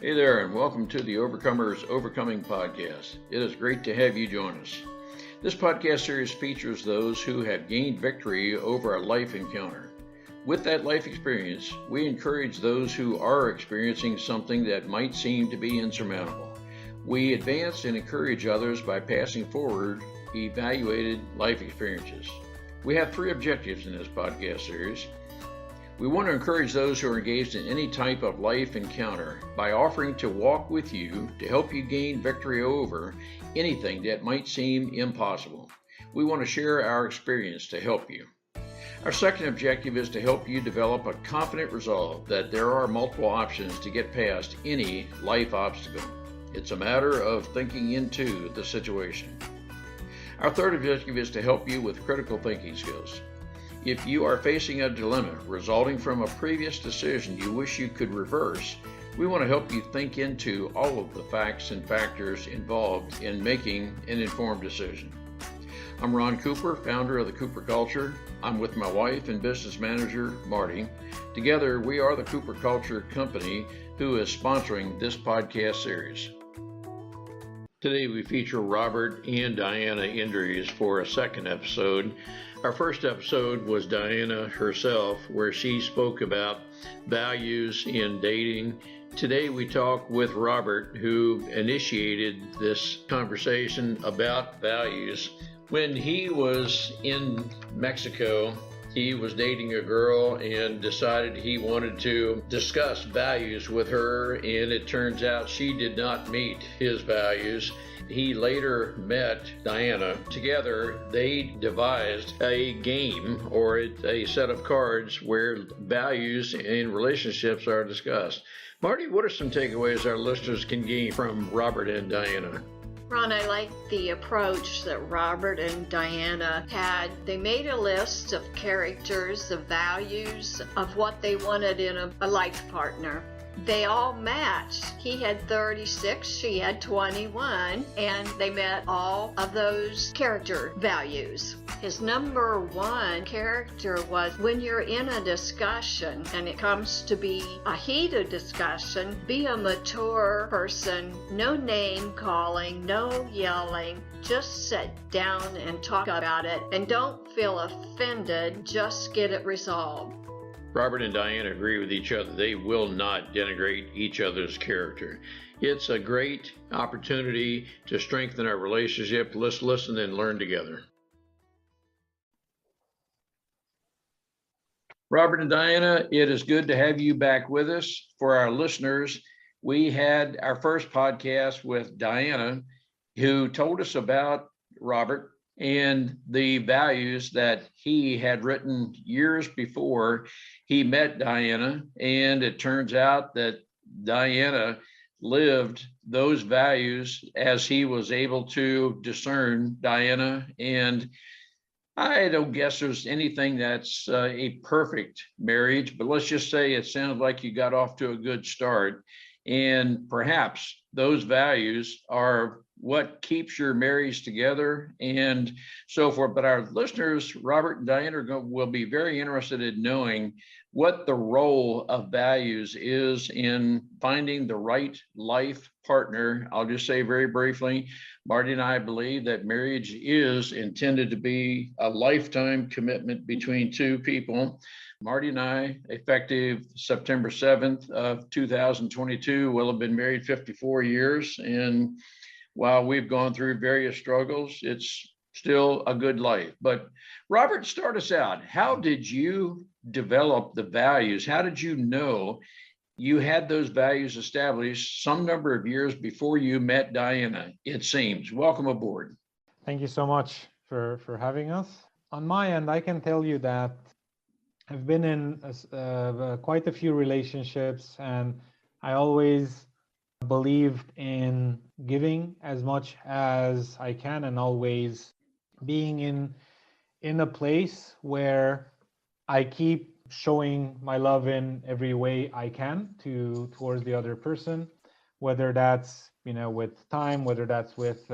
Hey there, and welcome to the Overcomers Overcoming Podcast. It is great to have you join us. This podcast series features those who have gained victory over a life encounter. With that life experience, we encourage those who are experiencing something that might seem to be insurmountable. We advance and encourage others by passing forward evaluated life experiences. We have three objectives in this podcast series. We want to encourage those who are engaged in any type of life encounter by offering to walk with you to help you gain victory over anything that might seem impossible. We want to share our experience to help you. Our second objective is to help you develop a confident resolve that there are multiple options to get past any life obstacle. It's a matter of thinking into the situation. Our third objective is to help you with critical thinking skills. If you are facing a dilemma resulting from a previous decision you wish you could reverse, we want to help you think into all of the facts and factors involved in making an informed decision. I'm Ron Cooper, founder of the Cooper Culture. I'm with my wife and business manager, Marty. Together, we are the Cooper Culture Company who is sponsoring this podcast series. Today, we feature Robert and Diana Indries for a second episode. Our first episode was Diana herself, where she spoke about values in dating. Today we talk with Robert, who initiated this conversation about values. When he was in Mexico, he was dating a girl and decided he wanted to discuss values with her, and it turns out she did not meet his values. He later met Diana. Together, they devised a game or a set of cards where values in relationships are discussed. Marty, what are some takeaways our listeners can gain from Robert and Diana? Ron, I like the approach that Robert and Diana had. They made a list of characters, of values, of what they wanted in a life partner. They all matched. He had 36, she had 21, and they met all of those character values. His number one character was when you're in a discussion and it comes to be a heated discussion, be a mature person, no name calling, no yelling. Just sit down and talk about it and don't feel offended, just get it resolved. Robert and Diana agree with each other. They will not denigrate each other's character. It's a great opportunity to strengthen our relationship. Let's listen and learn together. Robert and Diana, it is good to have you back with us. For our listeners, we had our first podcast with Diana, who told us about Robert and the values that he had written years before he met Diana. And it turns out that Diana lived those values as he was able to discern Diana. And I don't guess there's anything that's a perfect marriage, but let's just say it sounds like you got off to a good start. And perhaps those values are what keeps your marriage together and so forth. But our listeners, Robert and Diana, will be very interested in knowing what the role of values is in finding the right life partner. I'll just say very briefly, Marty and I believe that marriage is intended to be a lifetime commitment between two people. Marty and I, effective September 7th of 2022, will have been married 54 years. And while we've gone through various struggles, it's still a good life. But Robert, start us out. How did you develop the values? How did you know you had those values established some number of years before you met Diana, it seems? Welcome aboard. Thank you so much for having us. On my end, I can tell you that I've been in quite a few relationships, and I always believed in giving as much as I can and always being in a place where I keep showing my love in every way I can towards the other person, whether that's with time, whether that's with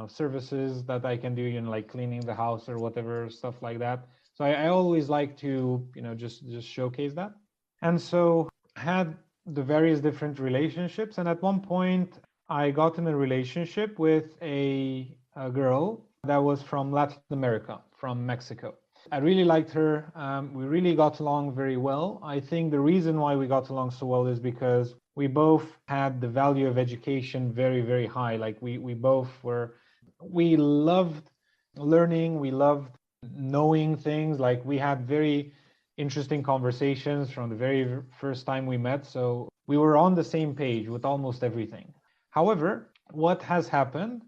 services that I can do, like cleaning the house or whatever, stuff like that. So I always like to just showcase that. And so I had the various different relationships. And at one point, I got in a relationship with a girl that was from Latin America, from Mexico. I really liked her. We really got along very well. I think the reason why we got along so well is because we both had the value of education very, very high. Like we both were, we loved learning, we loved knowing things. Like we had very interesting conversations from the very first time we met. So we were on the same page with almost everything. However, what has happened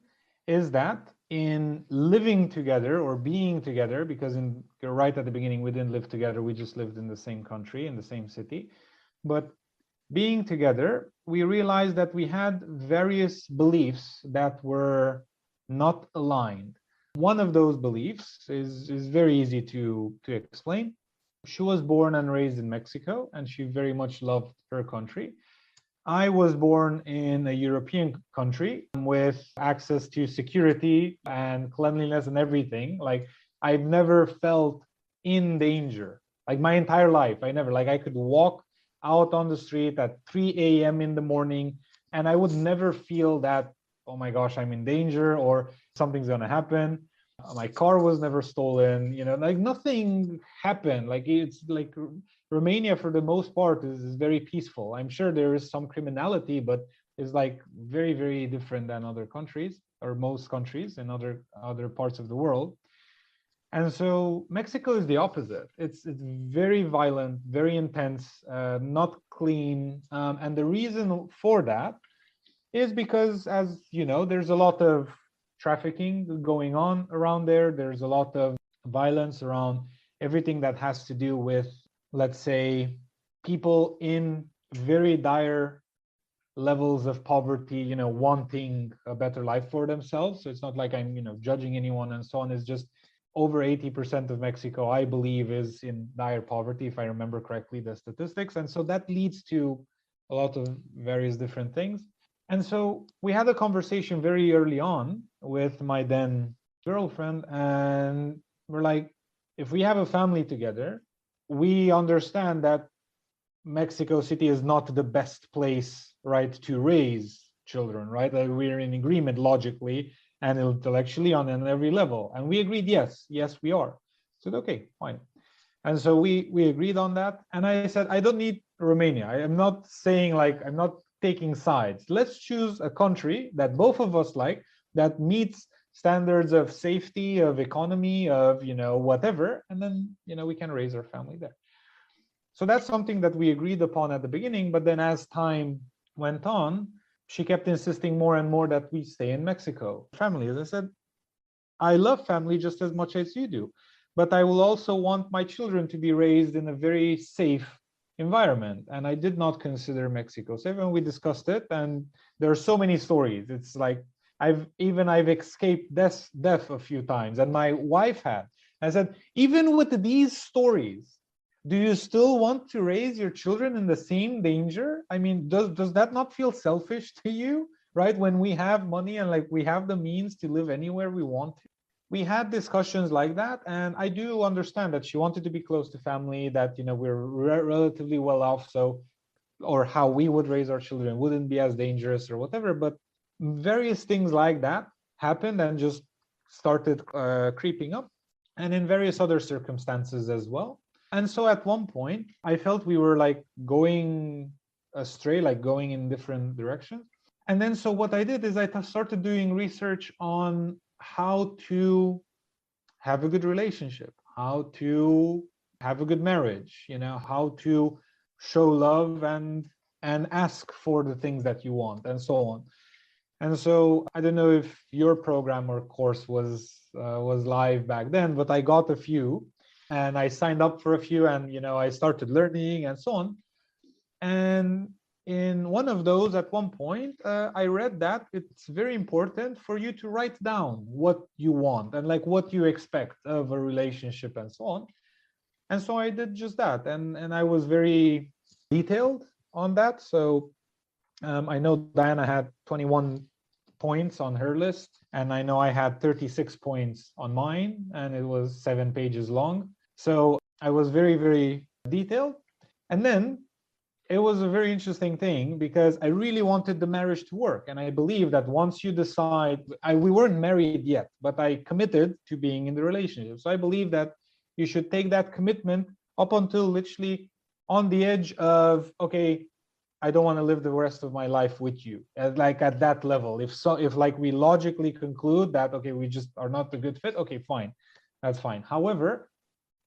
is that in living together or being together, because you're right at the beginning, we didn't live together, we just lived in the same country, in the same city. But being together, we realized that we had various beliefs that were not aligned. One of those beliefs is very easy to explain. She was born and raised in Mexico, and she very much loved her country. I was born in a European country with access to security and cleanliness and everything. Like I've never felt in danger. Like my entire life, I never, like I could walk out on the street at 3 a.m. in the morning and I would never feel that, oh my gosh, I'm in danger or something's going to happen. My car was never stolen, like nothing happened. Like it's like Romania, for the most part, is very peaceful. I'm sure there is some criminality, but it's like very, very different than other countries or most countries in other parts of the world. And so Mexico is the opposite. It's very violent, very intense, not clean. And the reason for that is because, as you know, there's a lot of trafficking going on around there. There's a lot of violence around everything that has to do with, let's say, people in very dire levels of poverty, wanting a better life for themselves. So it's not like I'm, judging anyone and so on. It's just over 80% of Mexico, I believe, is in dire poverty, if I remember correctly, the statistics. And so that leads to a lot of various different things. And so we had a conversation very early on with my then girlfriend, and we're like, if we have a family together, we understand that Mexico City is not the best place, right, to raise children, right? Like we're in agreement logically and intellectually on every level. And we agreed, yes, we are. I said, okay, fine. And so we agreed on that. And I said, I don't need Romania. I am not saying like, I'm not taking sides. Let's choose a country that both of us like, that meets standards of safety, of economy, of, whatever. And then, we can raise our family there. So that's something that we agreed upon at the beginning. But then as time went on, she kept insisting more and more that we stay in Mexico. Family, as I said, I love family just as much as you do, but I will also want my children to be raised in a very safe environment. And I did not consider Mexico safe, and we discussed it. And there are so many stories. It's like I've escaped death a few times, and my wife had. I said, even with these stories, do you still want to raise your children in the same danger? I mean, does that not feel selfish to you? Right? When we have money and like we have the means to live anywhere we want to. We had discussions like that, and I do understand that she wanted to be close to family, that we're relatively well off, so or how we would raise our children wouldn't be as dangerous or whatever. But various things like that happened and just started creeping up, and in various other circumstances as well. And so at one point, I felt we were like going astray, like going in different directions. And then so what I did is I started doing research on how to have a good relationship, how to have a good marriage, how to show love and ask for the things that you want and so on. And so I don't know if your program or course was live back then, but I got a few and I signed up for a few, and I started learning and so on. And in one of those, at one point, I read that it's very important for you to write down what you want and like what you expect of a relationship and so on. And so I did just that, and I was very detailed on that. So I know Diana had 21 points on her list, and I know I had 36 points on mine, and it was 7 pages long. So I was very, very detailed. And then it was a very interesting thing because I really wanted the marriage to work. And I believe that once you decide, we weren't married yet, but I committed to being in the relationship. So I believe that you should take that commitment up until literally on the edge of, okay, I don't want to live the rest of my life with you. Like at that level. If like we logically conclude that, okay, we just are not a good fit, okay, fine. That's fine. However,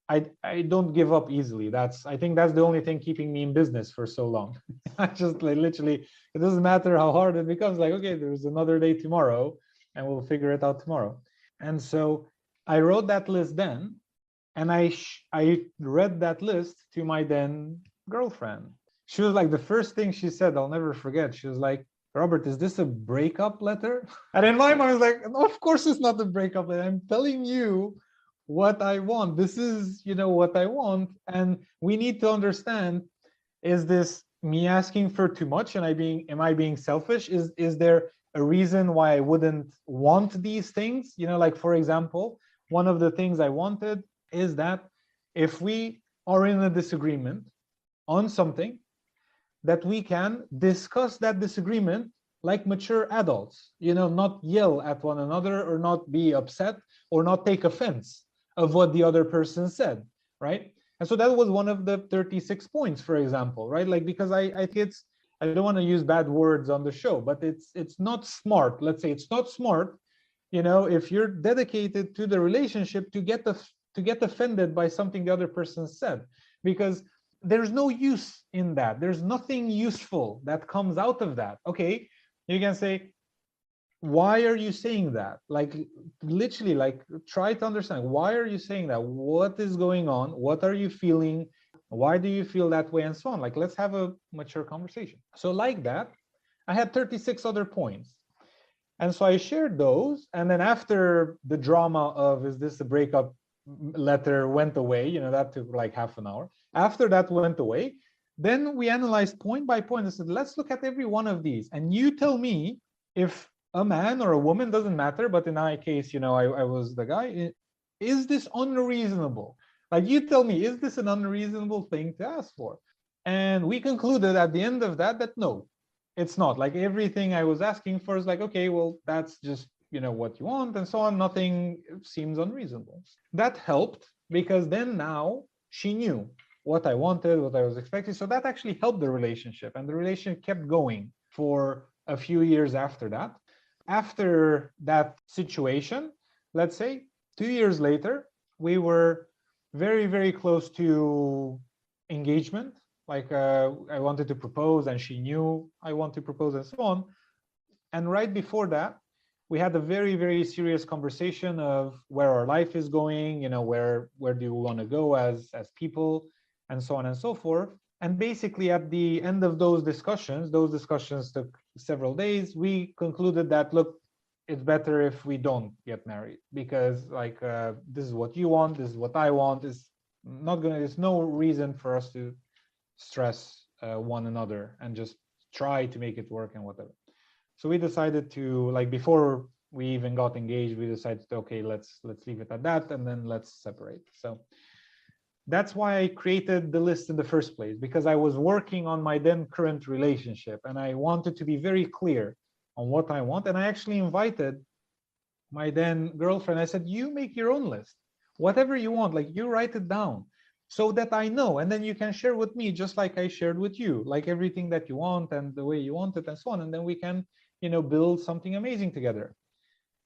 I don't give up easily. I think that's the only thing keeping me in business for so long. I just like literally, it doesn't matter how hard it becomes. Like, okay, there's another day tomorrow, and we'll figure it out tomorrow. And so I wrote that list then, and I read that list to my then girlfriend. She was like, the first thing she said, I'll never forget. She was like, Robert, is this a breakup letter? And in my mind, I was like, no, of course it's not a breakup letter. I'm telling you what I want. This is, what I want. And we need to understand, is this me asking for too much? And am I being selfish? Is there a reason why I wouldn't want these things? Like for example, one of the things I wanted is that if we are in a disagreement on something, that we can discuss that disagreement like mature adults, not yell at one another or not be upset or not take offense of what the other person said, right? And so that was one of the 36 points, for example, right? Like, because I think I don't want to use bad words on the show, but it's not smart. Let's say it's not smart, if you're dedicated to the relationship to get offended by something the other person said, because there's no use in that. There's nothing useful that comes out of that. Okay, you can say, why are you saying that? Like, literally, like, try to understand, why are you saying that? What is going on? What are you feeling? Why do you feel that way? And so on. Like, let's have a mature conversation. So like that, I had 36 other points. And so I shared those. And then after the drama of, is this a breakup letter, went away, that took like half an hour. After that went away, then we analyzed point by point and said, let's look at every one of these. And you tell me if a man or a woman, doesn't matter, but in my case, I was the guy, is this unreasonable? Like, you tell me, is this an unreasonable thing to ask for? And we concluded at the end of that no, it's not. Like, everything I was asking for is like, okay, well, that's just, what you want and so on. Nothing seems unreasonable. That helped because then now she knew what I wanted, what I was expecting. So that actually helped the relationship, and the relationship kept going for a few years after that. After that situation, let's say 2 years later, we were very, very close to engagement. Like, I wanted to propose and she knew I want to propose and so on. And right before that, we had a very, very serious conversation of where our life is going, where do we want to go as people, and so on and so forth. And basically at the end of those discussions took several days, we concluded that, look, it's better if we don't get married, because like, this is what you want, this is what I want, there's no reason for us to stress one another, and just try to make it work and whatever. So we decided to, like, before we even got engaged, we decided, okay, let's leave it at that, and then let's separate. So that's why I created the list in the first place, because I was working on my then current relationship and I wanted to be very clear on what I want. And I actually invited my then girlfriend. I said, you make your own list, whatever you want, like, you write it down so that I know, and then you can share with me just like I shared with you, like everything that you want and the way you want it and so on, and then we can build something amazing together.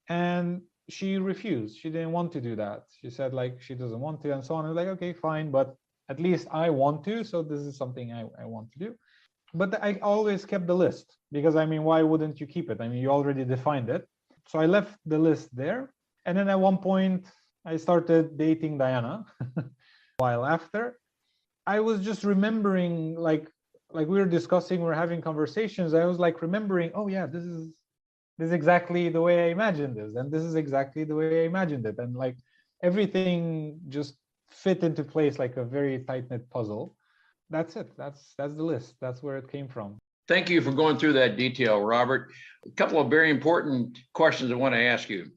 And she refused. She didn't want to do that. She said, like, she doesn't want to and so on. I was like, okay, fine, but at least I want to, so this is something I want to do. But I always kept the list, because I mean, why wouldn't you keep it? I mean, you already defined it. So I left the list there. And then at one point I started dating Diana. While after, I was just remembering, like we were discussing, we were having conversations, I was like remembering, oh yeah, this is exactly the way I imagined this, and this is exactly the way I imagined it, and like everything just fit into place like a very tight-knit puzzle. That's it. That's the list. That's where it came from. Thank you for going through that detail, Robert. A couple of very important questions I want to ask you.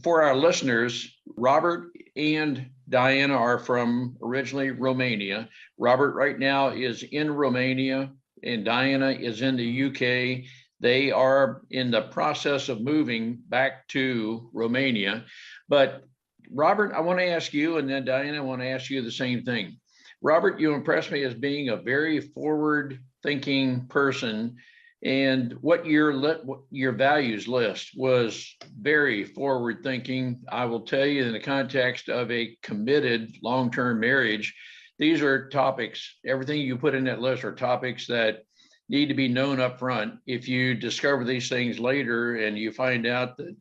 For our listeners, Robert and Diana are from originally Romania. Robert right now is in Romania and Diana is in the UK. They are in the process of moving back to Romania. But Robert, I want to ask you, and then Diana, I want to ask you the same thing. Robert, you impress me as being a very forward thinking person. And what your values list was very forward thinking. I will tell you, in the context of a committed long-term marriage, these are topics, everything you put in that list are topics that need to be known up front. If you discover these things later and you find out that,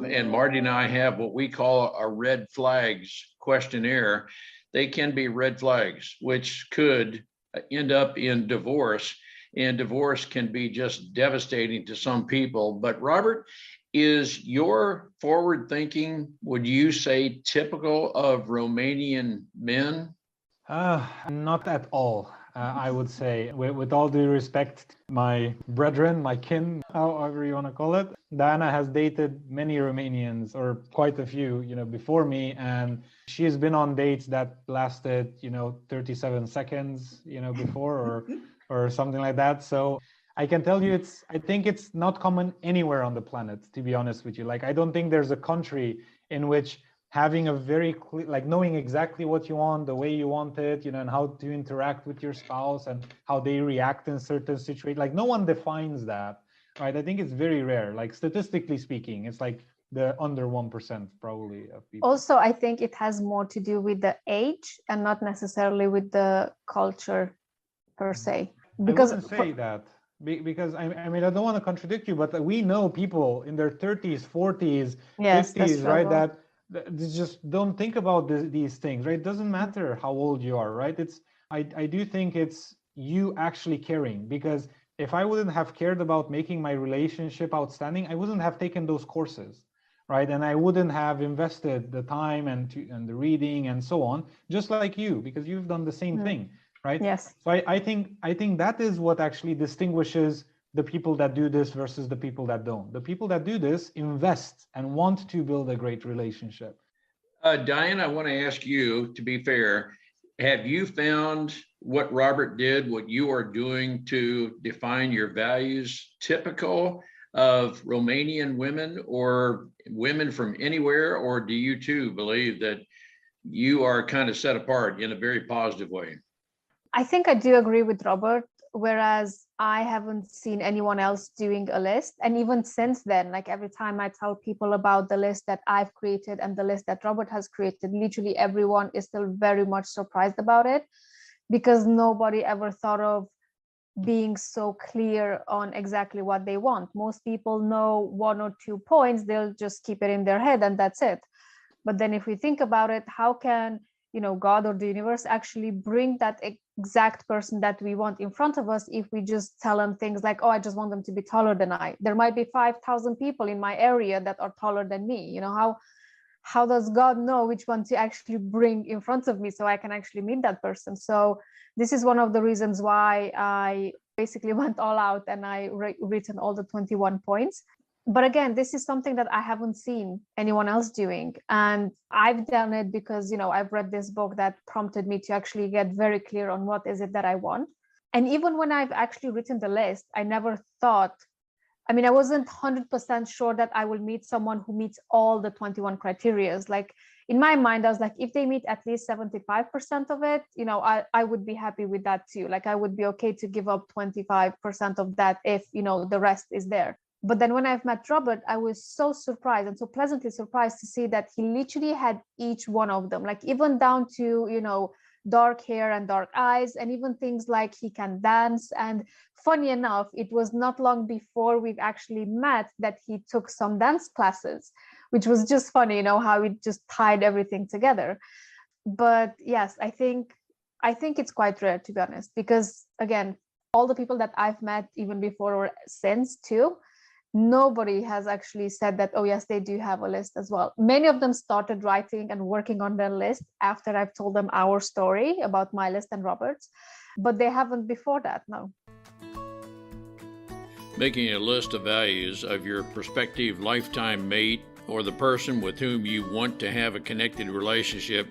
and Marty and I have what we call a red flags questionnaire, they can be red flags, which could end up in divorce. And divorce can be just devastating to some people. But Robert, is your forward thinking, would you say, typical of Romanian men? Not at all. I would say, with all due respect, my brethren, my kin, however you want to call it, Diana has dated many Romanians, or quite a few, before me, and she has been on dates that lasted, 37 seconds, before, or something like that. So I can tell you, I think it's not common anywhere on the planet, to be honest with you. Like, I don't think there's a country in which having a very clear, like knowing exactly what you want, the way you want it, and how to interact with your spouse and how they react in certain situations. Like, no one defines that, right? I think it's very rare. Like, statistically speaking, it's like the under 1% probably of people. Also, I think it has more to do with the age and not necessarily with the culture per se. Because I wouldn't say that. Because I mean, I don't want to contradict you, but we know people in their 30s, 40s, yes, 50s, right? That just don't think about these things, right? It doesn't matter how old you are, right? I do think it's you actually caring, because if I wouldn't have cared about making my relationship outstanding, I wouldn't have taken those courses, right? And I wouldn't have invested the time and the reading and so on, just like you, because you've done the same thing, right? Yes. So I think that is what actually distinguishes the people that do this versus the people that don't. The people that do this invest and want to build a great relationship. Diane, I want to ask you, to be fair, have you found what Robert did, what you are doing to define your values, typical of Romanian women or women from anywhere? Or do you too believe that you are kind of set apart in a very positive way? I think I do agree with Robert, whereas I haven't seen anyone else doing a list. And even since then, like every time I tell people about the list that I've created and the list that Robert has created, literally everyone is still very much surprised about it, because nobody ever thought of being so clear on exactly what they want. Most people know 1 or 2 points, they'll just keep it in their head and that's it. But then if we think about it, how can God or the universe actually bring that exact person that we want in front of us if we just tell them things like, oh, I just want them to be taller than I? There might be 5,000 people in my area that are taller than me. How does God know which one to actually bring in front of me so I can actually meet that person? So this is one of the reasons why I basically went all out and I written all the 21 points. But again, this is something that I haven't seen anyone else doing. And I've done it because, I've read this book that prompted me to actually get very clear on what is it that I want. And even when I've actually written the list, I never thought, I wasn't 100% sure that I will meet someone who meets all the 21 criteria. Like in my mind, I was like, if they meet at least 75% of it, I would be happy with that too. Like I would be okay to give up 25% of that if, the rest is there. But then when I've met Robert, I was so surprised and so pleasantly surprised to see that he literally had each one of them, like even down to, dark hair and dark eyes, and even things like he can dance. And funny enough, it was not long before we've actually met that he took some dance classes, which was just funny, how it just tied everything together. But yes, I think it's quite rare, to be honest, because again, all the people that I've met even before or since too, nobody has actually said that, oh yes, they do have a list as well. Many of them started writing and working on their list after I've told them our story about my list and Robert's, but they haven't before that, no. Making a list of values of your prospective lifetime mate or the person with whom you want to have a connected relationship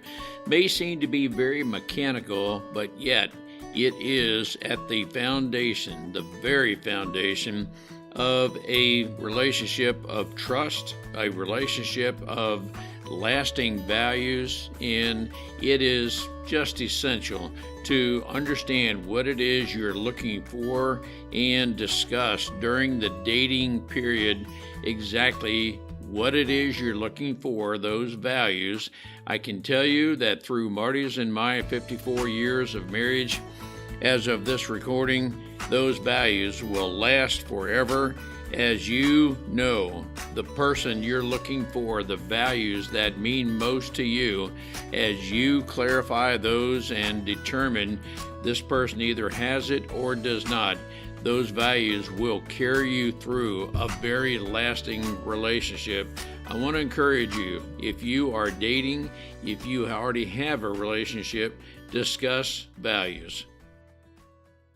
may seem to be very mechanical, but yet it is at the foundation, the very foundation of a relationship of trust, a relationship of lasting values, and it is just essential to understand what it is you're looking for and discuss during the dating period exactly what it is you're looking for, those values. I can tell you that through Marty's and my 54 years of marriage, as of this recording, those values will last forever, as you know the person you're looking for, the values that mean most to you. As you clarify those and determine this person either has it or does not, those values will carry you through a very lasting relationship. I want to encourage you, if you are dating, if you already have a relationship, discuss values.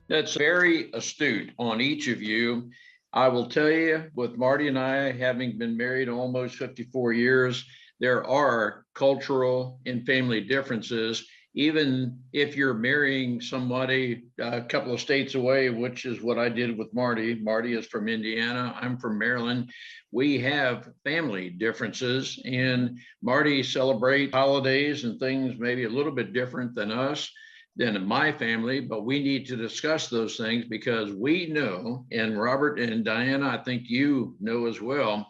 That's very astute on each of you. I will tell you, with Marty and I having been married almost 54 years, there are cultural and family differences. Even if you're marrying somebody a couple of states away, which is what I did with Marty. Marty is from Indiana, I'm from Maryland. We have family differences, and Marty celebrates holidays and things maybe a little bit different than us, than in my family, but we need to discuss those things because we know, and Robert and Diana, I think you know as well,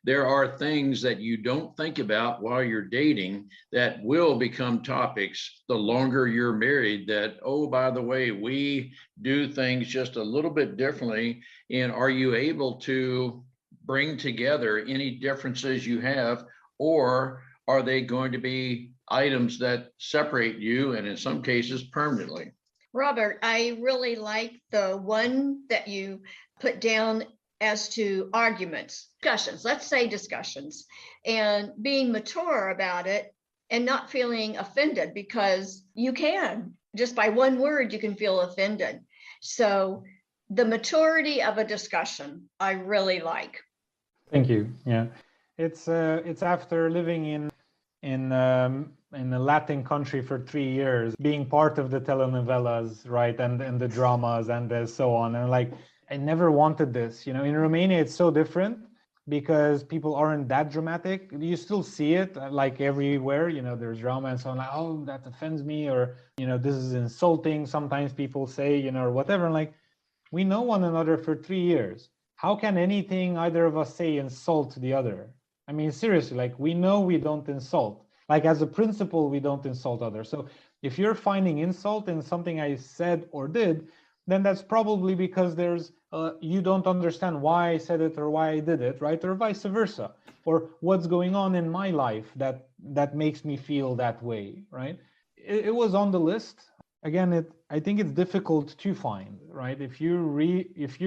there are things that you don't think about while you're dating that will become topics the longer you're married, that, oh, by the way, we do things just a little bit differently. And are you able to bring together any differences you have, or are they going to be items that separate you, and in some cases permanently? Robert, I really like the one that you put down as to arguments, discussions, let's say discussions, and being mature about it and not feeling offended, because you can, just by one word, you can feel offended. So the maturity of a discussion, I really like. Thank you. Yeah, it's after living in a Latin country for 3 years, being part of the telenovelas, right, and the dramas and so on, and like, I never wanted this. You know, in Romania it's so different because people aren't that dramatic. You still see it like everywhere. You know, there's drama and so on. Like, oh, that offends me, or you know, this is insulting. Sometimes people say, you know, or whatever. And like, we know one another for 3 years. How can anything either of us say insult the other? I mean, seriously, like, we know we don't insult. Like, as a principle, we don't insult others. So if you're finding insult in something I said or did, then that's probably because there's you don't understand why I said it or why I did it, right? Or vice versa, or what's going on in my life that makes me feel that way, right? It was on the list. Again, I think it's difficult to find, right? If you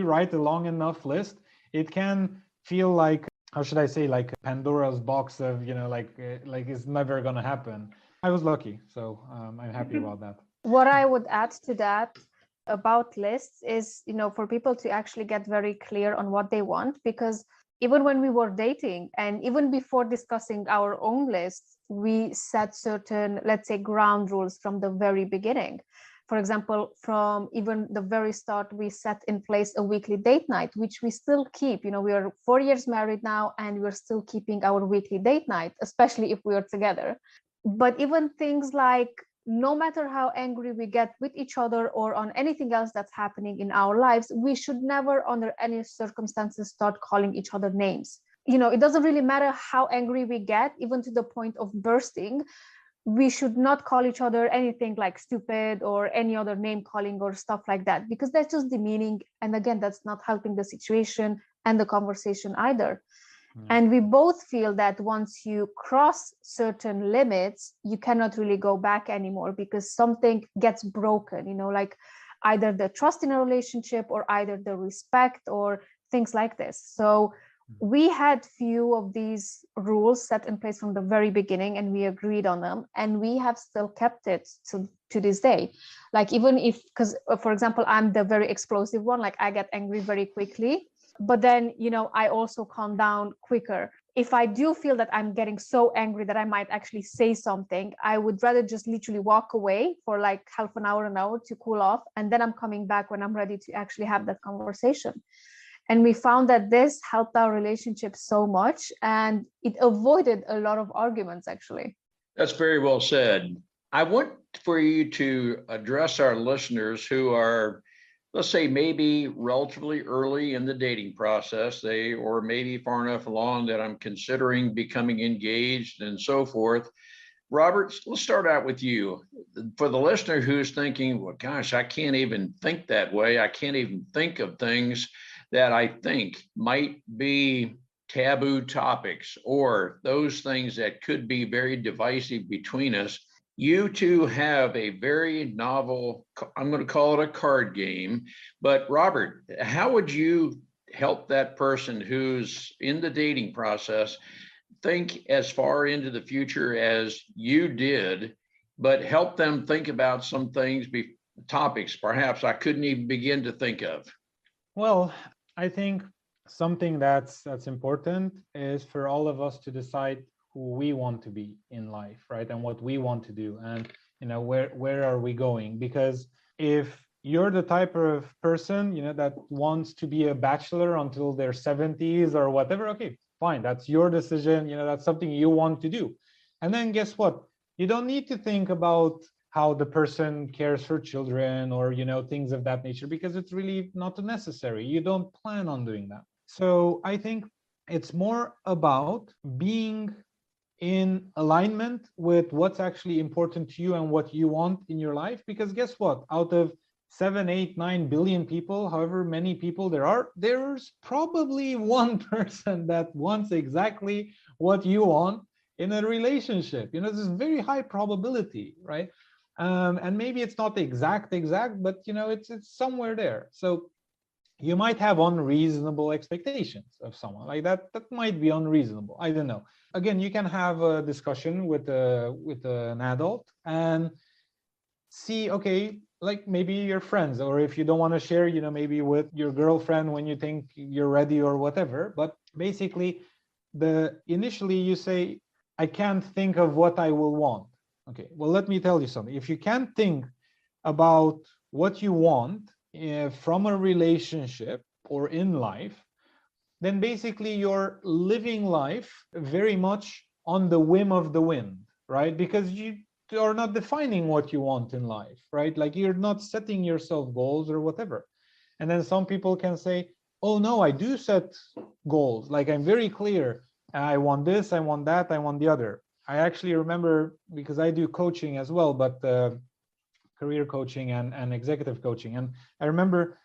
write a long enough list, it can feel like, how should I say, like Pandora's box of, you know, like it's never gonna happen. I was lucky, so I'm happy about that. What I would add to that about lists is, you know, for people to actually get very clear on what they want, because even when we were dating and even before discussing our own lists, we set certain, let's say, ground rules from the very beginning. For example, from even the very start, we set in place a weekly date night, which we still keep. You know, we are 4 years married now, and we're still keeping our weekly date night, especially if we are together. But even things like, no matter how angry we get with each other or on anything else that's happening in our lives, we should never, under any circumstances, start calling each other names. You know, it doesn't really matter how angry we get, even to the point of bursting. We should not call each other anything like stupid or any other name calling or stuff like that, because that's just demeaning. And again, that's not helping the situation and the conversation either. And we both feel that once you cross certain limits, you cannot really go back anymore, because something gets broken, you know, like either the trust in a relationship or either the respect or things like this. So we had few of these rules set in place from the very beginning, and we agreed on them, and we have still kept it to this day. Like, even if, because for example, I'm the very explosive one, like I get angry very quickly. But then, you know, I also calm down quicker. if I do feel that I'm getting so angry that I might actually say something, I would rather just literally walk away for like half an hour to cool off. And then I'm coming back when I'm ready to actually have that conversation. And we found that this helped our relationship so much, and it avoided a lot of arguments, actually. That's very well said. I want for you to address our listeners who are, let's say, maybe relatively early in the dating process, or maybe far enough along that I'm considering becoming engaged and so forth. Robert, let's start out with you. For the listener who's thinking, well, gosh, I can't even think that way. I can't even think of things that I think might be taboo topics or those things that could be very divisive between us. You two have a very novel, I'm going to call it a card game. But Robert, how would you help that person who's in the dating process think as far into the future as you did, but help them think about some things, topics perhaps I couldn't even begin to think of? Well, I think something that's important is for all of us to decide who we want to be in life, right? And what we want to do, and where are we going? Because if you're the type of person that wants to be a bachelor until their 70s or whatever, okay, fine, that's your decision. That's something you want to do. And then guess what? You don't need to think about how the person cares for children or things of that nature, because it's really not necessary. You don't plan on doing that. So I think it's more about being in alignment with what's actually important to you and what you want in your life. Because guess what? Out of 7, 8, 9 billion people, however many people there are, there's probably one person that wants exactly what you want in a relationship. There's a very high probability, right? And maybe it's not exact, but it's somewhere there. So you might have unreasonable expectations of someone like that. That might be unreasonable. I don't know. Again, you can have a discussion with an adult and see, okay, like maybe your friends, or if you don't want to share, maybe with your girlfriend when you think you're ready or whatever. But basically, initially you say, I can't think of what I will want. Okay, well, let me tell you something. If you can't think about what you want from a relationship or in life, then basically you're living life very much on the whim of the wind, right? Because you are not defining what you want in life, right? Like you're not setting yourself goals or whatever. And then some people can say, oh no, I do set goals. Like I'm very clear. I want this, I want that, I want the other. I actually remember, because I do coaching as well, but career coaching and executive coaching. And I remember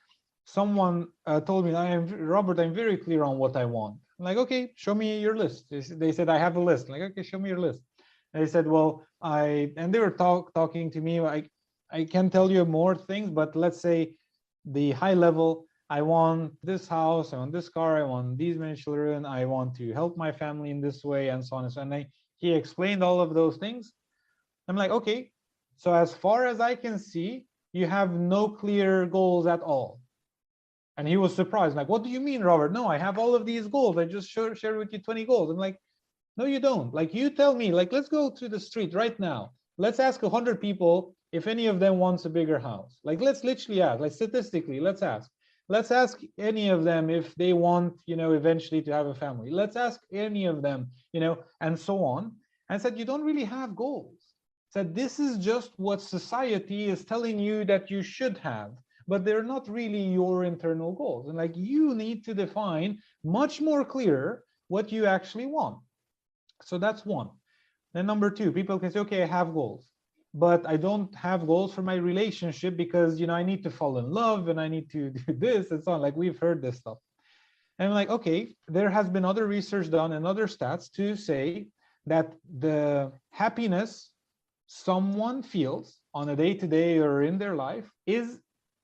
someone told me, Robert, I'm very clear on what I want. I'm like, okay, show me your list. They said, I have a list. I'm like, okay, show me your list. And they said, well, and they were talking to me. I can tell you more things, but let's say the high level, I want this house, I want this car, I want these many children, I want to help my family in this way, and so on and so on. And he explained all of those things. I'm like, okay, so as far as I can see, you have no clear goals at all. And he was surprised, like, what do you mean, Robert? No, I have all of these goals. I just shared with you 20 goals. I'm like, no, you don't. Like, you tell me, like, let's go to the street right now. Let's ask 100 people if any of them wants a bigger house. Like, let's literally ask, like statistically, let's ask. Let's ask any of them if they want, eventually to have a family. Let's ask any of them, and so on. And said, you don't really have goals. Said, this is just what society is telling you that you should have, but they're not really your internal goals. And like, you need to define much more clear what you actually want. So that's one. Then number two, people can say, okay, I have goals, but I don't have goals for my relationship because, I need to fall in love and I need to do this and so on. Like, we've heard this stuff. And I'm like, okay, there has been other research done and other stats to say that the happiness someone feels on a day-to-day or in their life is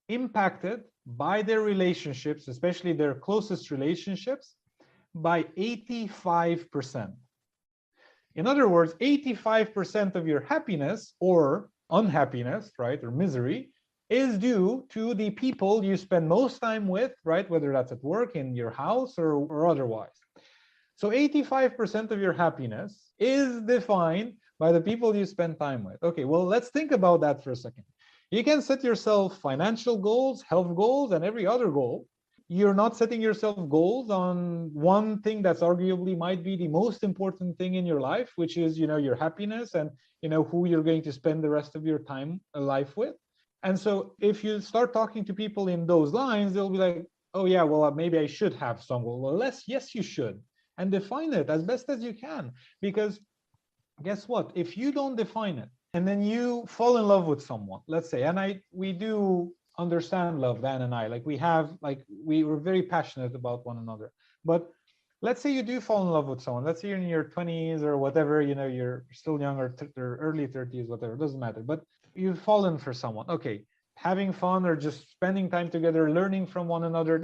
impacted by their relationships, especially their closest relationships, by 85%. In other words, 85% of your happiness or unhappiness, right, or misery, is due to the people you spend most time with, right, whether that's at work, in your house, or otherwise. So 85% of your happiness is defined by the people you spend time with. Okay, well, let's think about that for a second. You can set yourself financial goals, health goals, and every other goal. You're not setting yourself goals on one thing that's arguably might be the most important thing in your life, which is, your happiness and, who you're going to spend the rest of your time life with. And so if you start talking to people in those lines, they'll be like, oh yeah, well, maybe I should have some goal. Well, yes, you should. And define it as best as you can. Because guess what? If you don't define it, and then you fall in love with someone, let's say, and we do understand love, Dan and I, like we were very passionate about one another. But let's say you do fall in love with someone. Let's say you're in your 20s or whatever, you're still young or early 30s, whatever, it doesn't matter. But you've fallen for someone. Okay, having fun or just spending time together, learning from one another,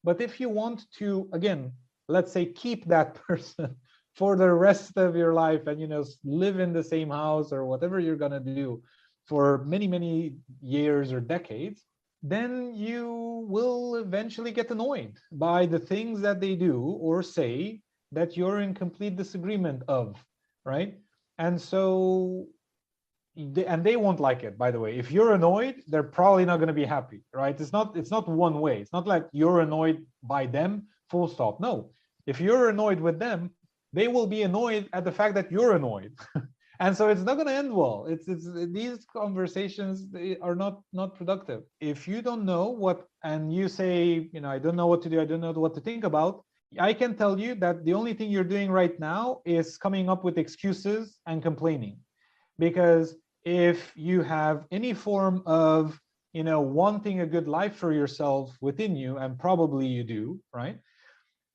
but if you want to, again, let's say keep that person for the rest of your life and live in the same house or whatever you're going to do for many years or decades, then you will eventually get annoyed by the things that they do or say that you're in complete disagreement of, right? And so they won't like it, by the way. If you're annoyed, they're probably not going to be happy, right? It's not one way. It's not like you're annoyed by them, full stop. No, if you're annoyed with them, they will be annoyed at the fact that you're annoyed. And so it's not going to end well. It's these conversations, they are not productive. If you don't know what, and you say, I don't know what to do, I don't know what to think about, I can tell you that the only thing you're doing right now is coming up with excuses and complaining. Because if you have any form of, wanting a good life for yourself within you, and probably you do, right?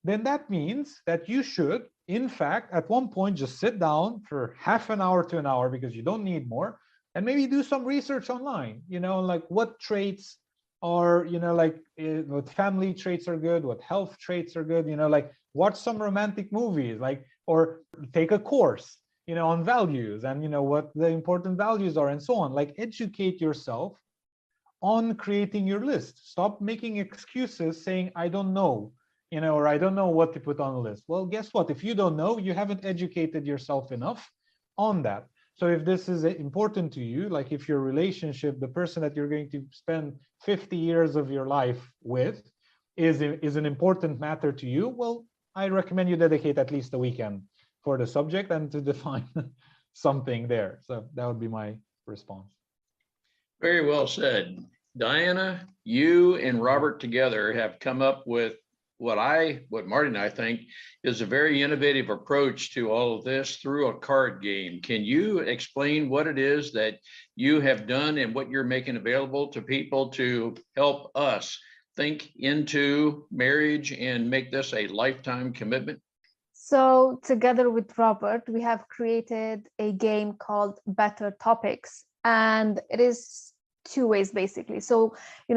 Then that means that you should, in fact, at one point, just sit down for half an hour to an hour, because you don't need more, and maybe do some research online, like what traits are, what family traits are good, what health traits are good, like watch some romantic movies, or take a course, on values and, what the important values are and so on. Like educate yourself on creating your list. Stop making excuses saying, I don't know, or I don't know what to put on the list. Well, guess what? If you don't know, you haven't educated yourself enough on that. So if this is important to you, like if your relationship, the person that you're going to spend 50 years of your life with is an important matter to you, well, I recommend you dedicate at least a weekend for the subject and to define something there. So that would be my response. Very well said. Diana, you and Robert together have come up with what Marty and I think is a very innovative approach to all of this through a card game. Can you explain what it is that you have done and what you're making available to people to help us think into marriage and make this a lifetime commitment? So together with Robert, we have created a game called Better Topics, and it is two ways basically. So,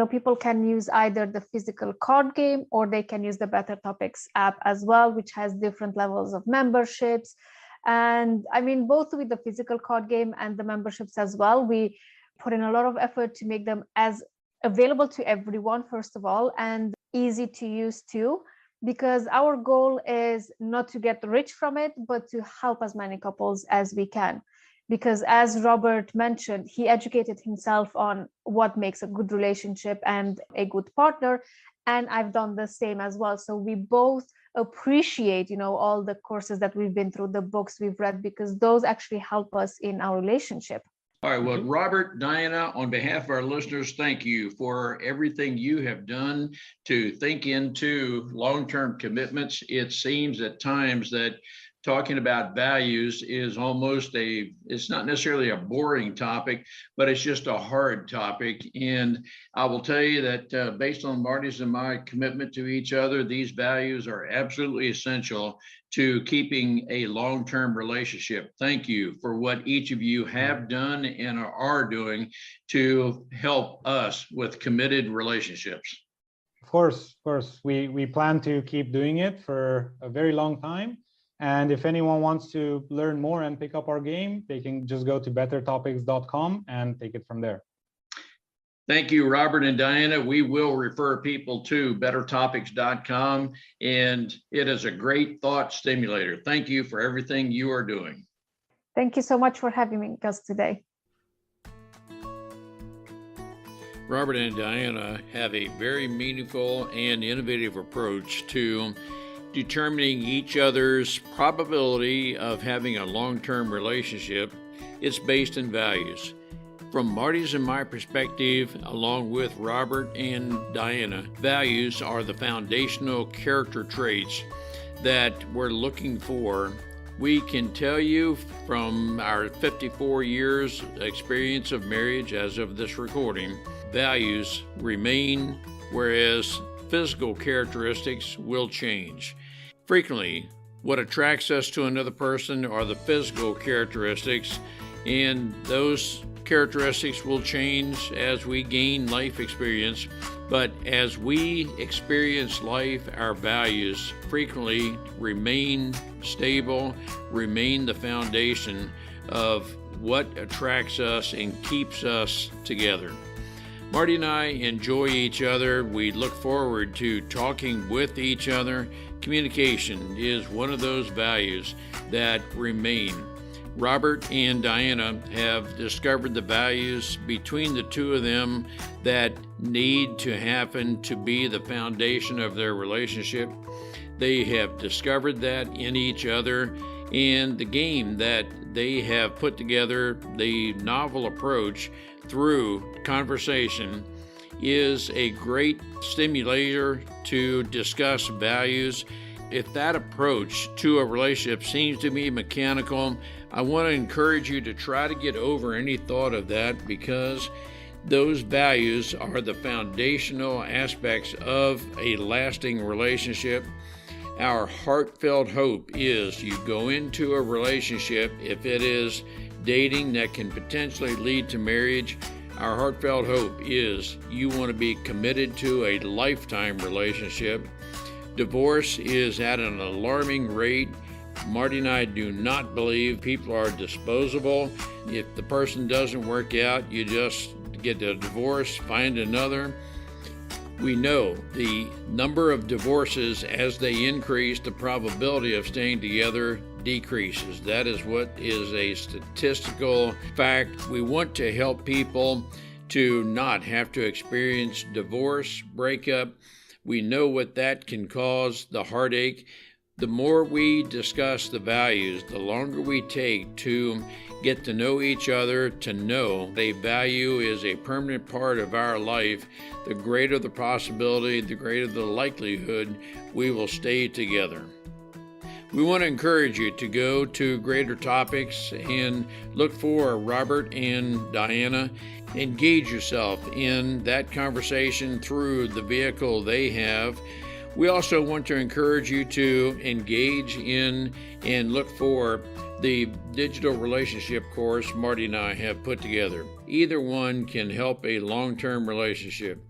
people can use either the physical card game or they can use the Better Topics app as well, which has different levels of memberships. And I mean, both with the physical card game and the memberships as well, we put in a lot of effort to make them as available to everyone, first of all, and easy to use too, because our goal is not to get rich from it, but to help as many couples as we can. Because as Robert mentioned, he educated himself on what makes a good relationship and a good partner. And I've done the same as well. So we both appreciate, all the courses that we've been through, the books we've read, because those actually help us in our relationship. All right. Well, Robert, Diana, on behalf of our listeners, thank you for everything you have done to think into long-term commitments. It seems at times that talking about values is almost it's not necessarily a boring topic, but it's just a hard topic. And I will tell you that based on Marty's and my commitment to each other, these values are absolutely essential to keeping a long-term relationship. Thank you for what each of you have done and are doing to help us with committed relationships. Of course. We plan to keep doing it for a very long time. And if anyone wants to learn more and pick up our game, they can just go to bettertopics.com and take it from there. Thank you, Robert and Diana. We will refer people to bettertopics.com, and it is a great thought stimulator. Thank you for everything you are doing. Thank you so much for having us today. Robert and Diana have a very meaningful and innovative approach to determining each other's probability of having a long-term relationship. It's based in values. From Marty's and my perspective, along with Robert and Diana, values are the foundational character traits that we're looking for. We can tell you from our 54 years experience of marriage as of this recording, values remain, whereas physical characteristics will change. Frequently, what attracts us to another person are the physical characteristics, and those characteristics will change as we gain life experience. But as we experience life, our values frequently remain stable, remain the foundation of what attracts us and keeps us together. Marty and I enjoy each other. We look forward to talking with each other. Communication is one of those values that remain. Robert and Diana have discovered the values between the two of them that need to happen to be the foundation of their relationship. They have discovered that in each other, and the game that they have put together, the novel approach through conversation, is a great stimulator to discuss values. If that approach to a relationship seems to be mechanical, I want to encourage you to try to get over any thought of that, because those values are the foundational aspects of a lasting relationship. Our heartfelt hope is you go into a relationship, if it is dating that can potentially lead to marriage, our heartfelt hope is you want to be committed to a lifetime relationship. Divorce is at an alarming rate. Marty and I do not believe people are disposable. If the person doesn't work out, you just get a divorce, find another. We know the number of divorces, as they increase, the probability of staying together decreases. That is what is a statistical fact. We want to help people to not have to experience divorce, breakup. We know what that can cause, the heartache. The more we discuss the values, the longer we take to get to know each other, to know a value is a permanent part of our life, the greater the possibility, the greater the likelihood we will stay together. We want to encourage you to go to Greater Topics and look for Robert and Diana. Engage yourself in that conversation through the vehicle they have. We also want to encourage you to engage in and look for the digital relationship course Marty and I have put together. Either one can help a long-term relationship.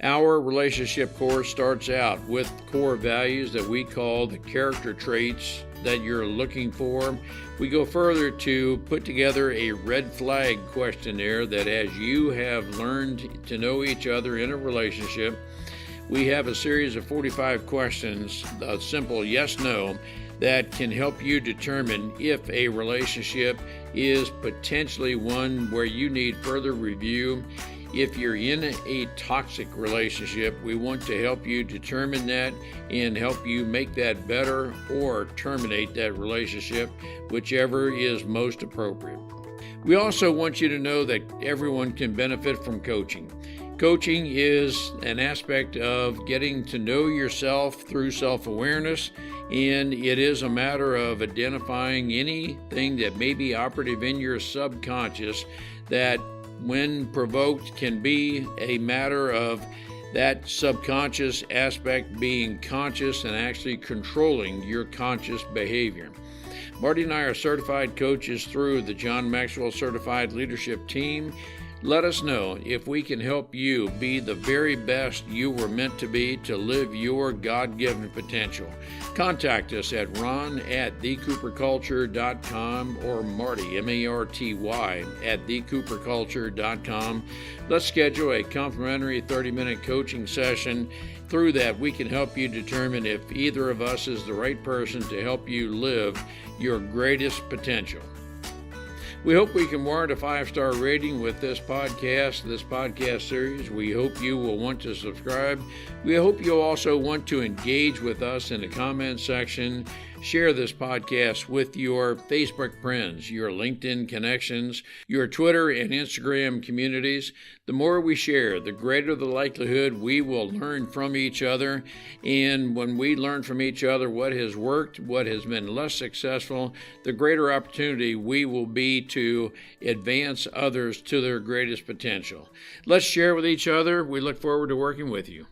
Our relationship course starts out with core values that we call the character traits that you're looking for. We go further to put together a red flag questionnaire that, as you have learned to know each other in a relationship, we have a series of 45 questions, a simple yes/no, that can help you determine if a relationship is potentially one where you need further review. If you're in a toxic relationship, we want to help you determine that and help you make that better or terminate that relationship, whichever is most appropriate. We also want you to know that everyone can benefit from coaching. Coaching is an aspect of getting to know yourself through self-awareness, and it is a matter of identifying anything that may be operative in your subconscious that, when provoked, can be a matter of that subconscious aspect being conscious and actually controlling your conscious behavior. Marty and I are certified coaches through the John Maxwell Certified Leadership Team. Let us know if we can help you be the very best you were meant to be to live your God-given potential. Contact us at ron@thecooperculture.com or Marty, M-A-R-T-Y, at thecooperculture.com. Let's schedule a complimentary 30-minute coaching session. Through that, we can help you determine if either of us is the right person to help you live your greatest potential. We hope we can warrant a 5-star rating with this podcast series. We hope you will want to subscribe. We hope you'll also want to engage with us in the comment section. Share this podcast with your Facebook friends, your LinkedIn connections, your Twitter and Instagram communities. The more we share, the greater the likelihood we will learn from each other. And when we learn from each other what has worked, what has been less successful, the greater opportunity we will be to advance others to their greatest potential. Let's share with each other. We look forward to working with you.